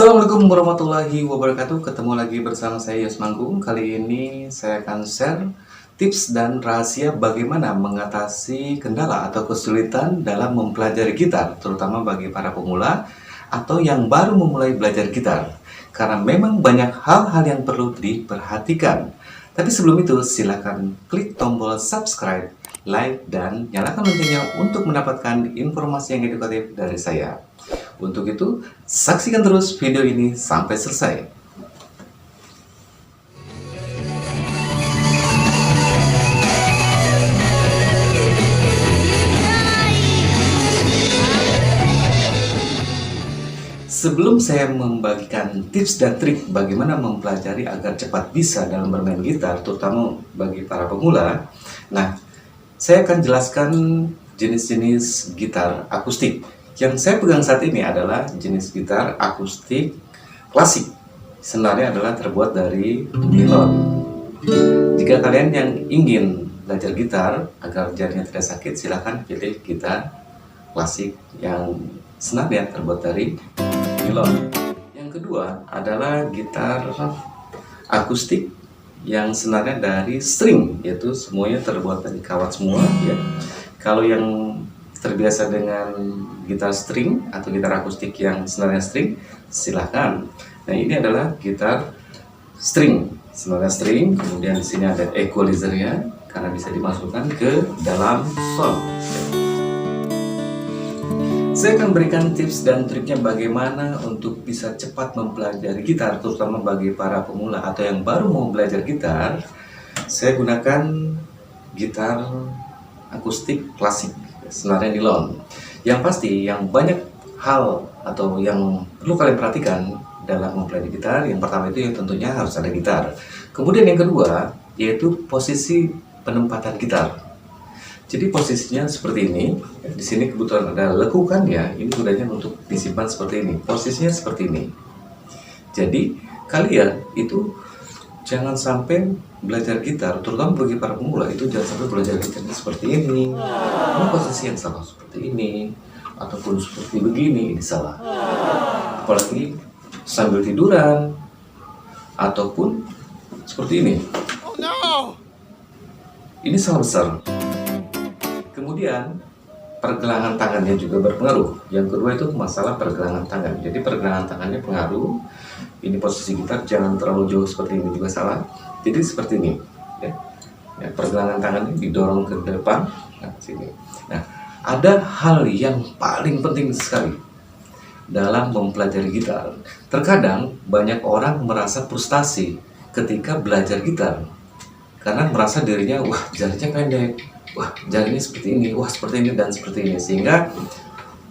Assalamualaikum warahmatullahi wabarakatuh. Ketemu lagi bersama saya Yos Manggung. Kali ini saya akan share tips dan rahasia bagaimana mengatasi kendala atau kesulitan dalam mempelajari gitar, terutama bagi para pemula atau yang baru memulai belajar gitar. Karena memang banyak hal-hal yang perlu diperhatikan. Tapi sebelum itu, silakan klik tombol subscribe, like, dan nyalakan loncengnya untuk mendapatkan informasi yang edukatif dari saya. Untuk itu, saksikan terus video ini sampai selesai. Sebelum saya membagikan tips dan trik bagaimana mempelajari agar cepat bisa dalam bermain gitar, terutama bagi para pemula, saya akan jelaskan jenis-jenis gitar akustik. Yang saya pegang saat ini adalah jenis gitar akustik klasik. Senarnya adalah terbuat dari nilon. Jika kalian yang ingin belajar gitar agar jarinya tidak sakit, silahkan pilih gitar klasik yang senarnya terbuat dari nilon. Yang kedua adalah gitar akustik yang senarnya dari string, yaitu semuanya terbuat dari kawat semua ya. Kalau yang terbiasa dengan gitar string atau gitar akustik yang senarnya string, silahkan. Nah, ini adalah gitar string, senarnya string, kemudian di sini ada equalizernya karena bisa dimasukkan ke dalam sound. Saya akan berikan tips dan triknya bagaimana untuk bisa cepat mempelajari gitar, terutama bagi para pemula atau yang baru mau belajar gitar. Saya gunakan gitar akustik klasik, senarnya nilon. Yang pasti, yang banyak hal atau yang perlu kalian perhatikan dalam mempelajari gitar, yang pertama itu tentunya harus ada gitar. Kemudian yang kedua, yaitu posisi penempatan gitar. Jadi posisinya seperti ini. Di sini kebetulan ada lekukan ya. Ini gunanya untuk disimpan seperti ini. Posisinya seperti ini. Jadi kalian itu jangan sampai belajar gitar, terutama bagi para pemula itu jangan sampai belajar gitarnya seperti ini. Ini posisi yang salah seperti ini, ataupun seperti begini, ini salah. Apalagi sambil tiduran, ataupun seperti ini. Ini salah besar. Kemudian pergelangan tangannya juga berpengaruh. Yang kedua itu masalah pergelangan tangan. Jadi pergelangan tangannya pengaruh. Ini posisi gitar jangan terlalu jauh seperti ini juga salah. Jadi seperti ini. Ya, pergelangan tangannya didorong ke depan. Nah, sini. Nah, ada hal yang paling penting sekali dalam mempelajari gitar. Terkadang banyak orang merasa frustasi ketika belajar gitar karena merasa dirinya, wah jarinya pendek, wah jarinya seperti ini, wah seperti ini dan seperti ini, sehingga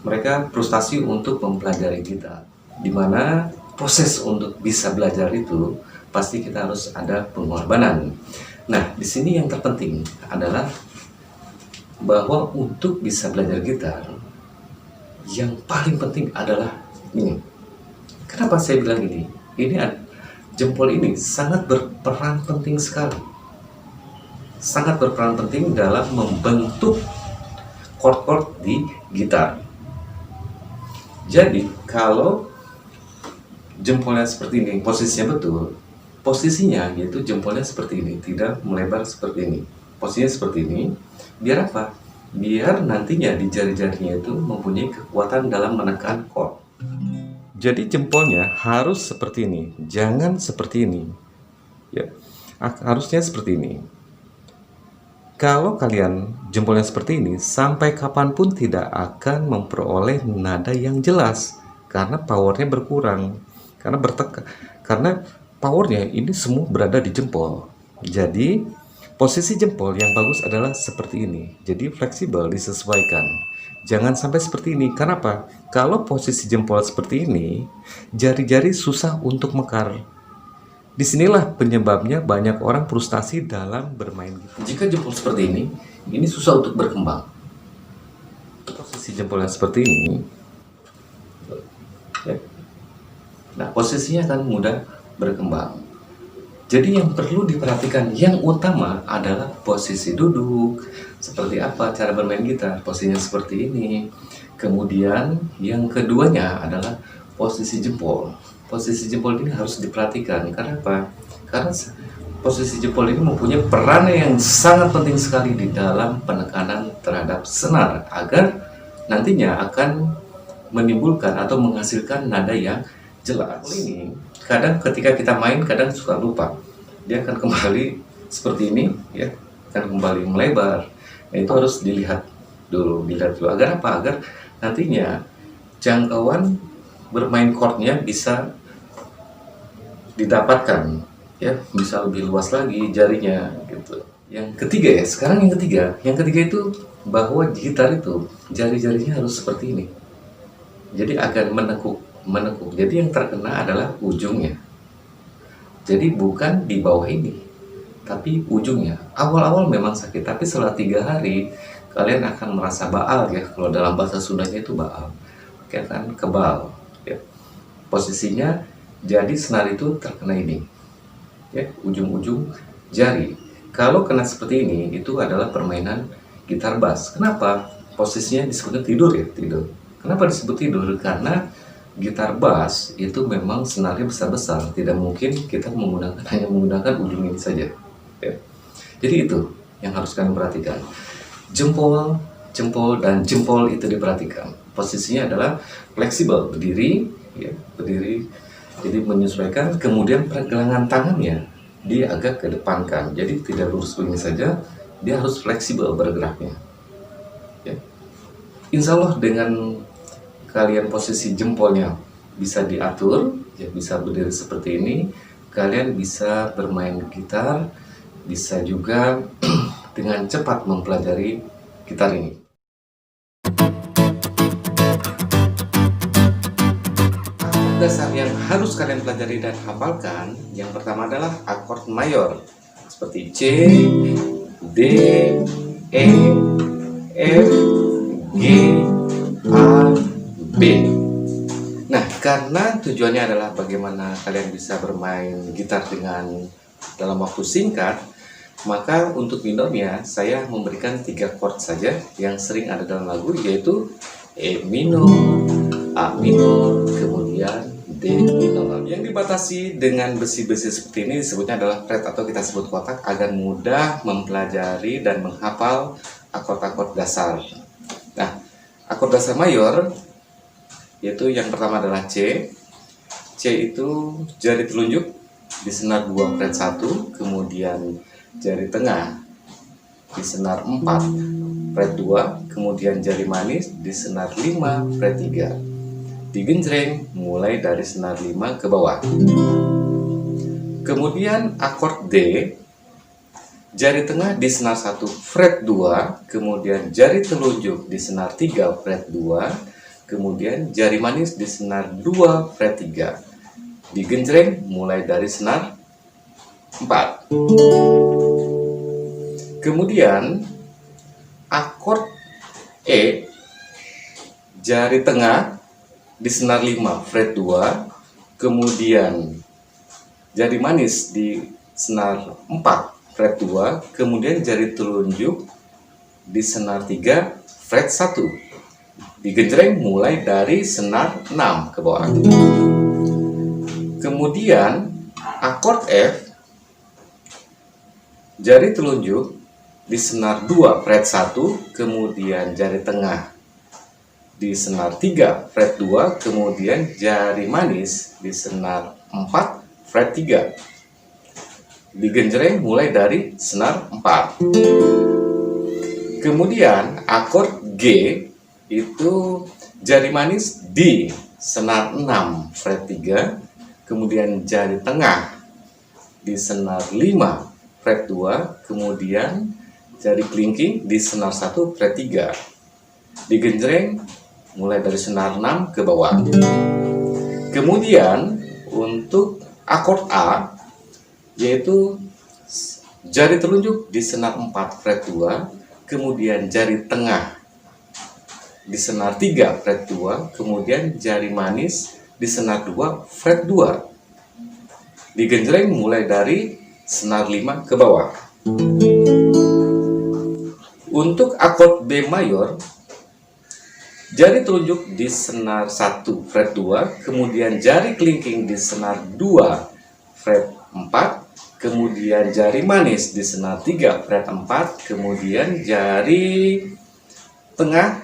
mereka frustasi untuk mempelajari gitar. Dimana proses untuk bisa belajar itu pasti kita harus ada pengorbanan. Nah, di sini yang terpenting adalah bahwa untuk bisa belajar gitar, yang paling penting adalah ini. Kenapa saya bilang ini? Jempol ini sangat berperan penting sekali. Sangat berperan penting dalam membentuk chord-chord di gitar. Jadi kalau jempolnya seperti ini, posisinya betul, posisinya yaitu jempolnya seperti ini, tidak melebar seperti ini. Posisinya seperti ini, biar apa? Biar nantinya di jari-jarinya itu mempunyai kekuatan dalam menekan chord. Jadi jempolnya harus seperti ini, jangan seperti ini. Ya, harusnya seperti ini. Kalau kalian jempolnya seperti ini, sampai kapanpun tidak akan memperoleh nada yang jelas karena powernya berkurang, karena powernya ini semua berada di jempol. Jadi posisi jempol yang bagus adalah seperti ini. Jadi fleksibel, disesuaikan. Jangan sampai seperti ini. Kenapa? Kalau posisi jempol seperti ini, jari-jari susah untuk mekar. Disinilah penyebabnya banyak orang frustasi dalam bermain gitar. Jika jempol seperti ini susah untuk berkembang. Posisi jempolnya seperti ini. Nah, posisinya akan mudah berkembang. Jadi yang perlu diperhatikan yang utama adalah posisi duduk. Seperti apa cara bermain gitar? Posisinya seperti ini. Kemudian yang keduanya adalah posisi jempol. posisi jempol ini harus diperhatikan. Karena apa? Karena posisi jempol ini mempunyai peran yang sangat penting sekali di dalam penekanan terhadap senar agar nantinya akan menimbulkan atau menghasilkan nada yang jelas. Ini kadang ketika kita main kadang suka lupa. Dia akan kembali seperti ini ya, akan kembali melebar. Nah, itu harus dilihat dulu agar apa? Agar nantinya jangkauan bermain chordnya bisa didapatkan ya, bisa lebih luas lagi jarinya gitu. Yang ketiga ya, sekarang yang ketiga itu bahwa gitar itu jari-jarinya harus seperti ini. Jadi akan menekuk. Jadi yang terkena adalah ujungnya. Jadi bukan di bawah ini, tapi ujungnya. Awal-awal memang sakit, tapi setelah 3 hari kalian akan merasa baal ya. Kalau dalam bahasa Sundanya itu baal, kan kebal ya. Posisinya jadi senar itu terkena ini ya, ujung-ujung jari. Kalau kena seperti ini itu adalah permainan gitar bass. Kenapa? Posisinya disebutnya tidur ya, tidur. Kenapa disebut tidur? Karena gitar bass itu memang senarnya besar-besar, tidak mungkin kita hanya menggunakan ujung ini saja ya. Jadi itu yang harus kalian perhatikan. Jempol dan jempol itu diperhatikan. Posisinya adalah fleksibel, berdiri ya, berdiri. Jadi menyesuaikan. Kemudian pergelangan tangannya dia agak kedepankan, jadi tidak lurus begini saja, dia harus fleksibel bergeraknya ya. Insya Allah dengan kalian posisi jempolnya bisa diatur ya, bisa berdiri seperti ini, kalian bisa bermain gitar, bisa juga dengan cepat mempelajari gitar ini. Dasar yang harus kalian pelajari dan hafalkan, yang pertama adalah akord mayor seperti C, D, E, F, G, A, B. Nah, karena tujuannya adalah bagaimana kalian bisa bermain gitar dalam waktu singkat, maka untuk minornya saya memberikan 3 chord saja yang sering ada dalam lagu, yaitu E minor, A minor, kemudian D minor. Yang dibatasi dengan besi-besi seperti ini disebutnya adalah fret atau kita sebut kotak, agar mudah mempelajari dan menghafal akord-akord dasar. Nah, akord dasar mayor yaitu yang pertama adalah C. C itu jari telunjuk di senar 2 fret 1, kemudian jari tengah di senar 4 fret 2, kemudian jari manis di senar 5 fret 3. Digenjreng mulai dari senar 5 ke bawah. Kemudian akord D, jari tengah di senar 1 fret 2, kemudian jari telunjuk di senar 3 fret 2, kemudian jari manis di senar 2 fret 3. Digenjreng mulai dari senar 4. Kemudian akord E, jari tengah di senar 5 fret 2, kemudian jari manis di senar 4 fret 2, kemudian jari telunjuk di senar 3 fret 1. Digenjreng mulai dari senar 6 ke bawah. Kemudian akord F, jari telunjuk di senar 2 fret 1, kemudian jari tengah di senar 3 fret 2, kemudian jari manis di senar 4 fret 3. Digenjreng mulai dari senar 4. Kemudian akord G itu jari manis di senar 6 fret 3, kemudian jari tengah di senar 5 fret 2, kemudian jari kelingking di senar 1 fret 3. Digenjreng mulai dari senar 6 ke bawah. Kemudian untuk akord A, yaitu jari telunjuk di senar 4 fret 2, kemudian jari tengah di senar 3 fret 2, kemudian jari manis di senar 2 fret 2. Digenjreng mulai dari senar 5 ke bawah. Untuk akord B mayor, jari telunjuk di senar 1 fret 2, kemudian jari kelingking di senar 2 fret 4, kemudian jari manis di senar 3 fret 4, kemudian jari tengah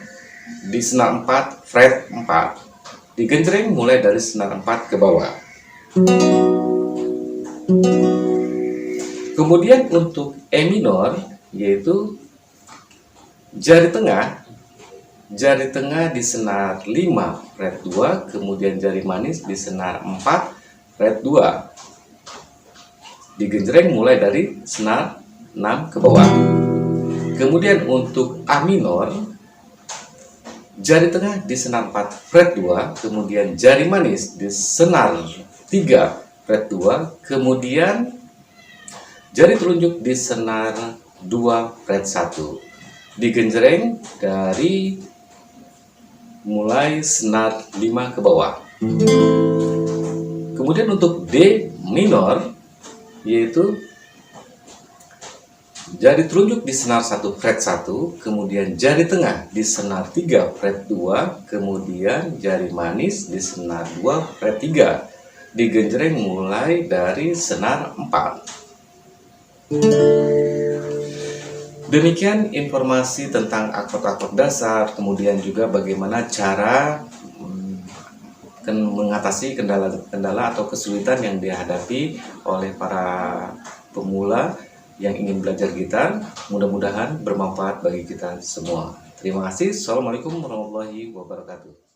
di senar 4 fret 4. Digenjreng mulai dari senar 4 ke bawah. Kemudian untuk E minor, yaitu jari tengah di senar 5 fret 2, kemudian jari manis di senar 4 fret 2. Digenjreng mulai dari senar 6 ke bawah. Kemudian untuk A minor, jari tengah di senar 4 fret 2, kemudian jari manis di senar 3 fret 2, kemudian jari telunjuk di senar 2 fret 1. Digenjreng dari mulai senar 5 ke bawah. Kemudian untuk D minor, yaitu jari telunjuk di senar 1 fret 1, kemudian jari tengah di senar 3 fret 2, kemudian jari manis di senar 2 fret 3. Digenjreng mulai dari senar 4. Demikian informasi tentang akord-akord dasar, kemudian juga bagaimana cara mengatasi kendala-kendala atau kesulitan yang dihadapi oleh para pemula yang ingin belajar gitar. Mudah-mudahan bermanfaat bagi kita semua. Terima kasih. Assalamualaikum warahmatullahi wabarakatuh.